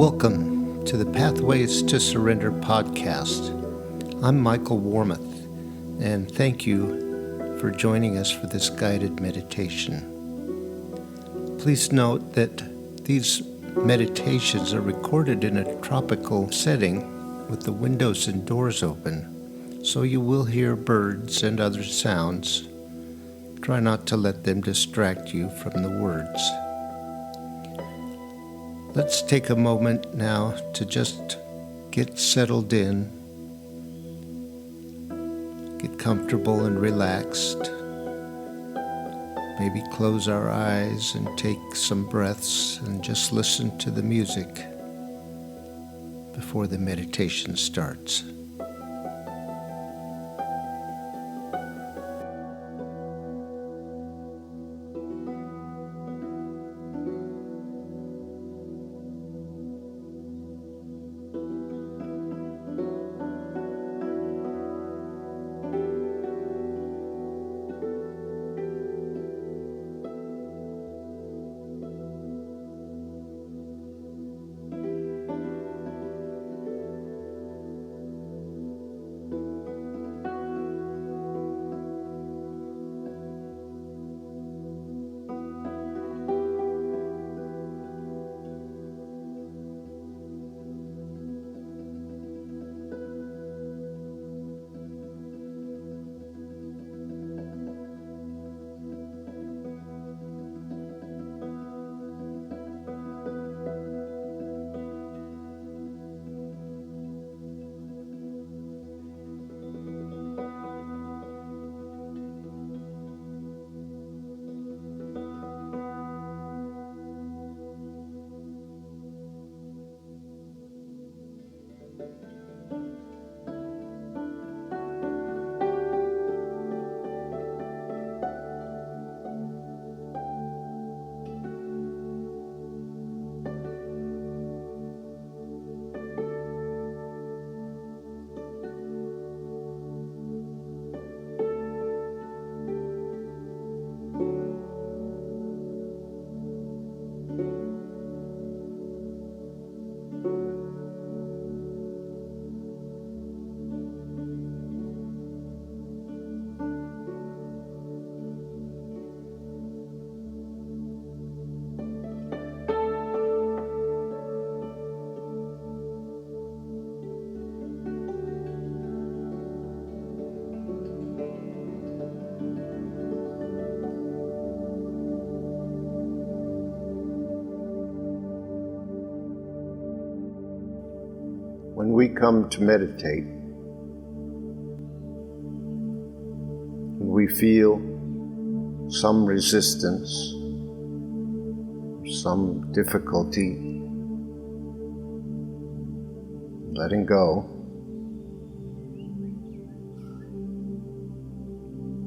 Welcome to the Pathways to Surrender podcast. I'm Michael Warmoth, and thank you for joining us for this guided meditation. Please note that these meditations are recorded in a tropical setting with the windows and doors open, so you will hear birds and other sounds. Try not to let them distract you from the words. Let's take a moment now to just get settled in, get comfortable and relaxed. Maybe close our eyes and take some breaths and just listen to the music before the meditation starts. When we come to meditate, we feel some resistance, some difficulty letting go.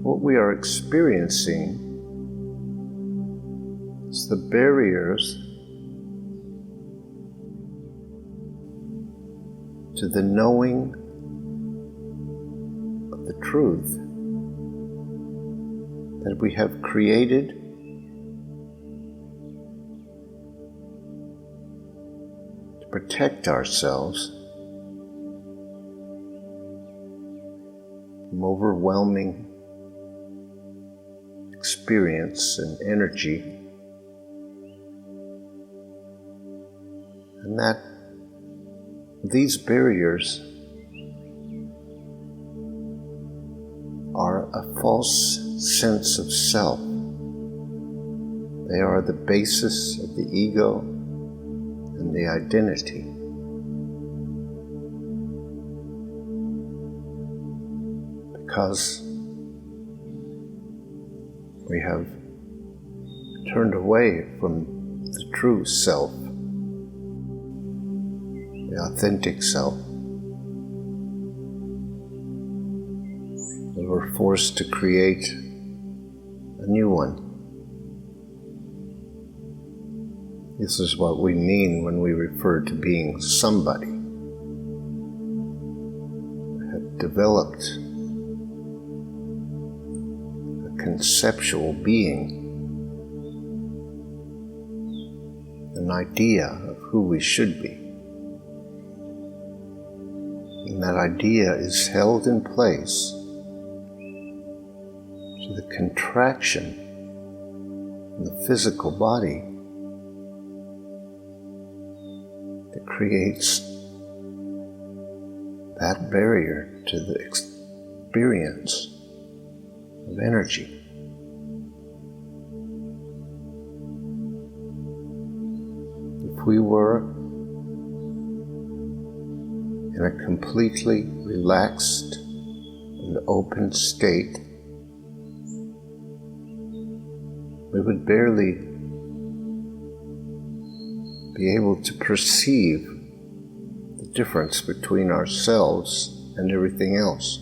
What we are experiencing is the barriers to the knowing of the truth that we have created to protect ourselves from overwhelming experience and energy, and that these barriers are a false sense of self. They are the basis of the ego and the identity. Because we have turned away from the true self, the authentic self. We were forced to create a new one. This is what we mean when we refer to being somebody. We have developed a conceptual being, an idea of who we should be. And that idea is held in place. So the contraction in the physical body that creates that barrier to the experience of energy. If we were in a completely relaxed and open state, we would barely be able to perceive the difference between ourselves and everything else.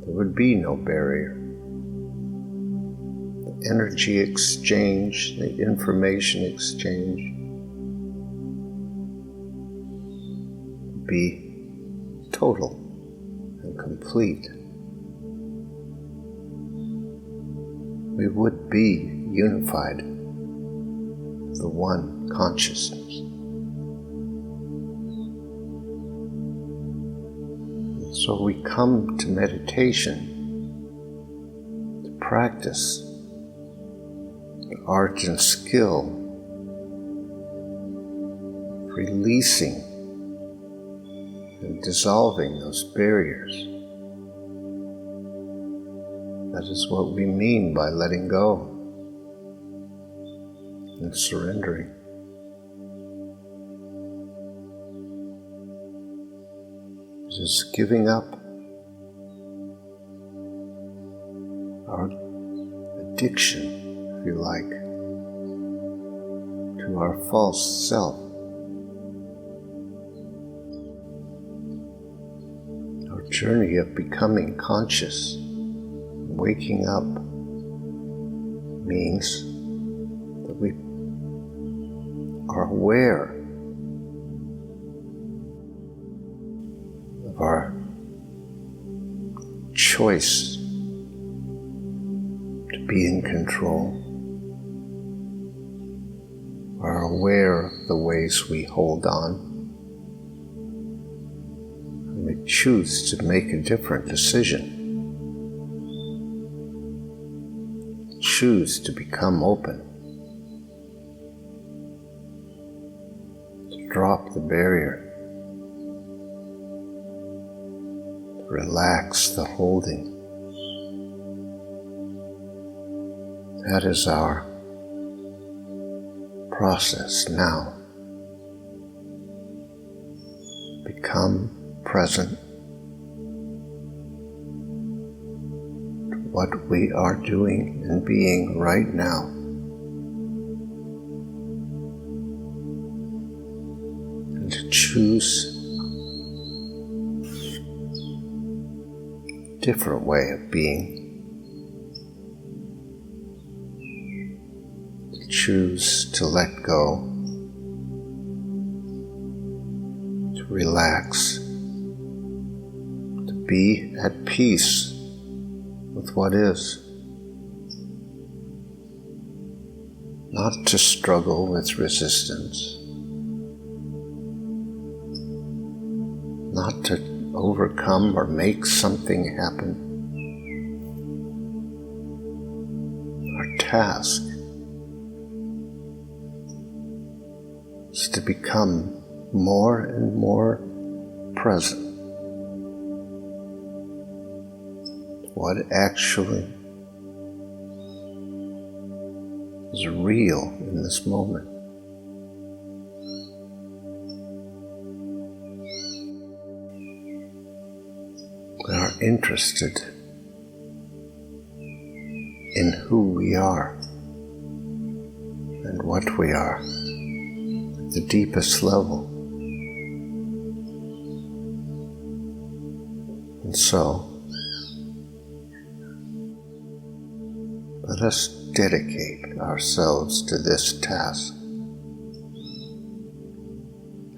There would be no barrier. The energy exchange, the information exchange would be total and complete. We would be unified, the one consciousness. And so we come to meditation to practice the art and skill of releasing and dissolving those barriers. That is what we mean by letting go and surrendering. It is giving up our addiction, if you like, to our false self. Our journey of becoming conscious, waking up, means that we are aware of our choice to be in control, are aware of the ways we hold on, and we choose to make a different decision. Choose to become open, to drop the barrier, to relax the holding. That is our process now. Become present what we are doing and being right now. And to choose a different way of being. To choose to let go, to relax, to be at peace with what is, not to struggle with resistance, not to overcome or make something happen. Our task is to become more and more present. What actually is real in this moment. We are interested in who we are and what we are at the deepest level. And so, let us dedicate ourselves to this task.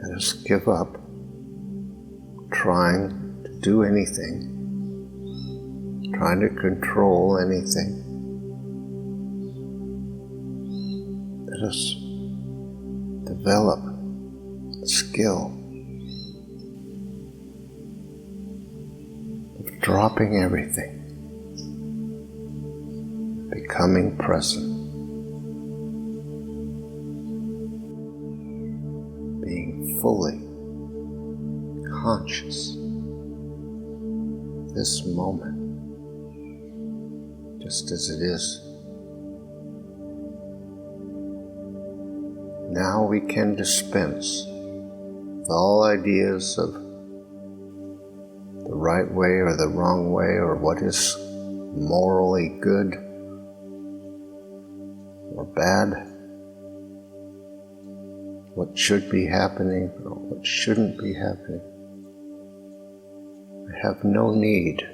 Let us give up trying to do anything, trying to control anything. Let us develop skill dropping everything, becoming present, being fully conscious this moment, just as it is. Now we can dispense with all ideas of the right way or the wrong way, or what is morally good or bad, what should be happening or what shouldn't be happening. I have no need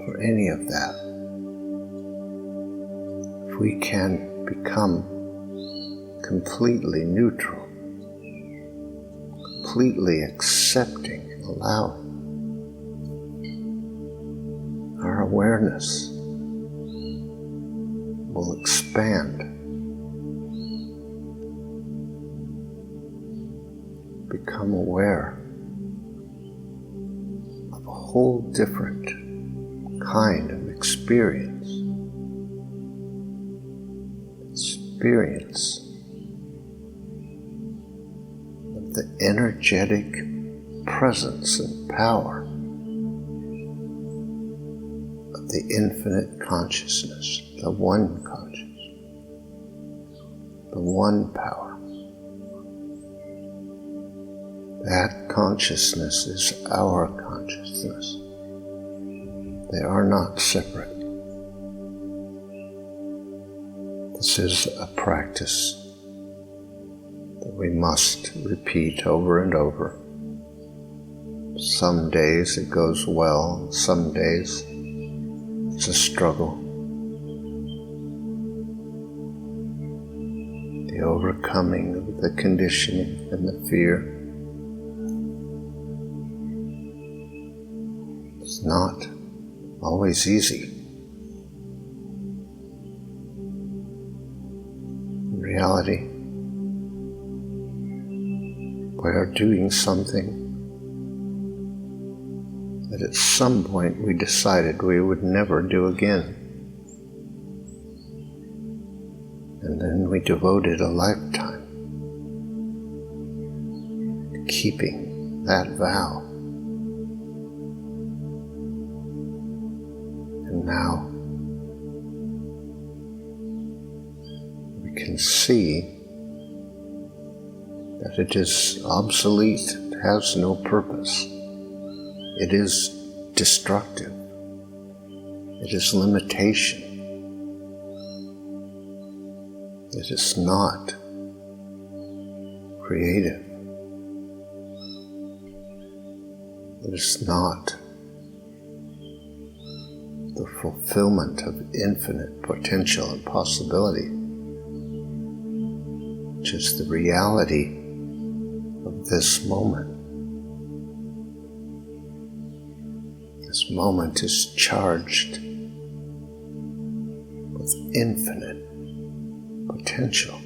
for any of that. If we can become completely neutral, completely accepting, allowing, our awareness will expand, become aware of a whole different kind of experience of the energetic presence and power of the infinite consciousness, the one consciousness, the one power. That consciousness is our consciousness. They are not separate. This is a practice that we must repeat over and over. Some days it goes well, some days it's a struggle. The overcoming of the conditioning and the fear is not always easy. In reality, we are doing something that at some point we decided we would never do again. And then we devoted a lifetime to keeping that vow. And now we can see that it is obsolete, it has no purpose. It is destructive. It is limitation. It is not creative. It is not the fulfillment of infinite potential and possibility, which is the reality of this moment. This moment is charged with infinite potential.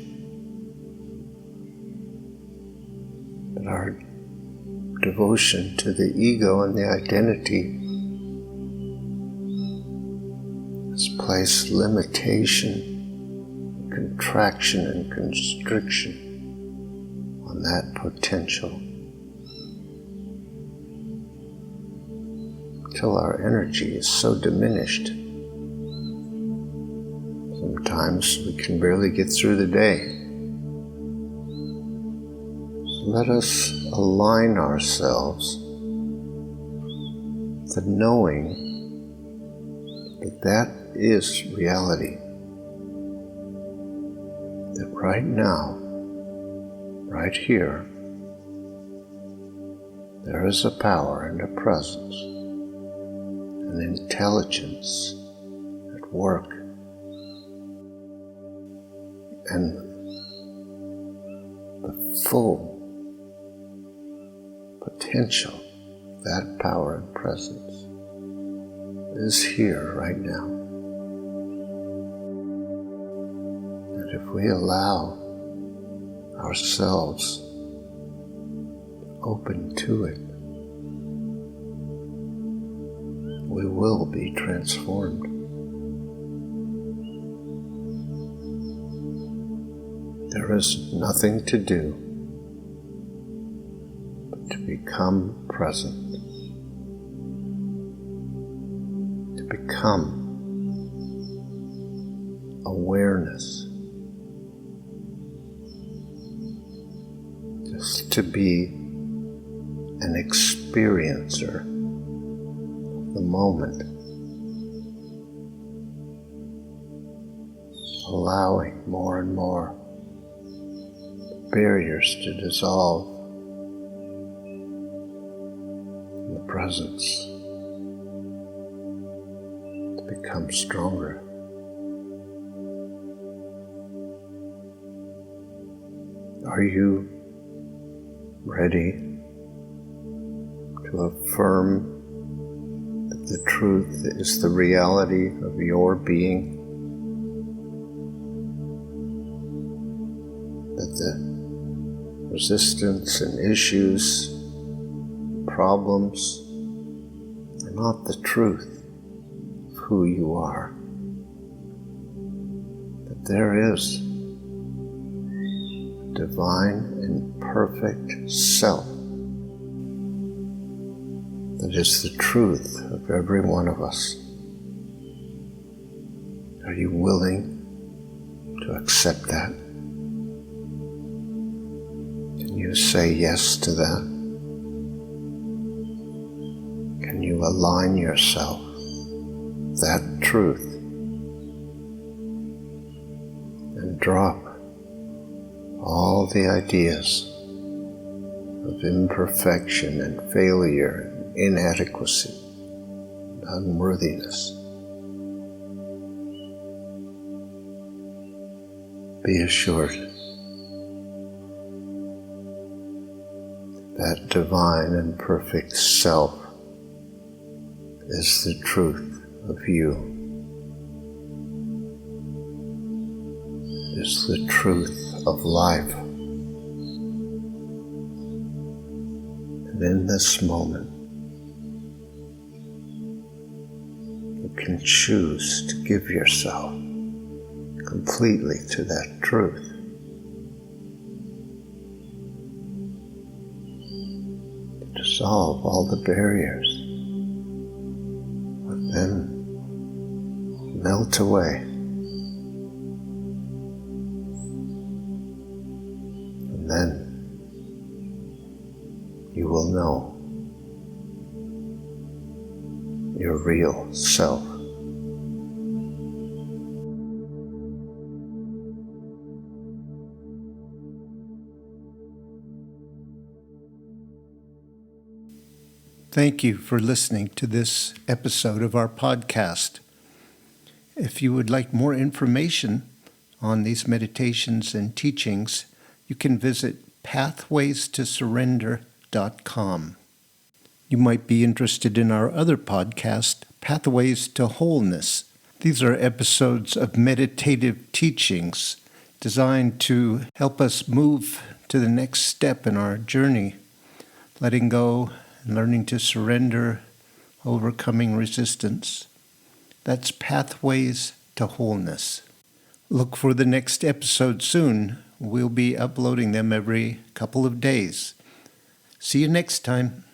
But our devotion to the ego and the identity has placed limitation, contraction, and constriction on that potential, till our energy is so diminished. Sometimes we can barely get through the day. So let us align ourselves to knowing that that is reality. That right now, right here, there is a power and a presence, an intelligence at work, and the full potential of that power and presence is here right now. And if we allow ourselves open to it, we will be transformed. There is nothing to do but to become present, to become awareness, just to be an experiencer of the moment, allowing more and more barriers to dissolve in the presence, to become stronger. Are you ready to affirm that the truth is the reality of your being? That the resistance and issues, problems are not the truth of who you are. That there is a divine and perfect self that is the truth of every one of us. Are you willing to accept that? Can you say yes to that? Can you align yourself with that truth and drop all the ideas of imperfection and failure and inadequacy and unworthiness? Be assured that divine and perfect self is the truth of you, is the truth of life. And in this moment, you can choose to give yourself completely to that truth. Dissolve all the barriers, and then melt away. And then you will know your real self. Thank you for listening to this episode of our podcast. If you would like more information on these meditations and teachings, you can visit pathwaystosurrender.com. You might be interested in our other podcast, Pathways to Wholeness. These are episodes of meditative teachings designed to help us move to the next step in our journey, letting go, learning to surrender, overcoming resistance. That's Pathways to Wholeness. Look for the next episode soon. We'll be uploading them every couple of days. See you next time.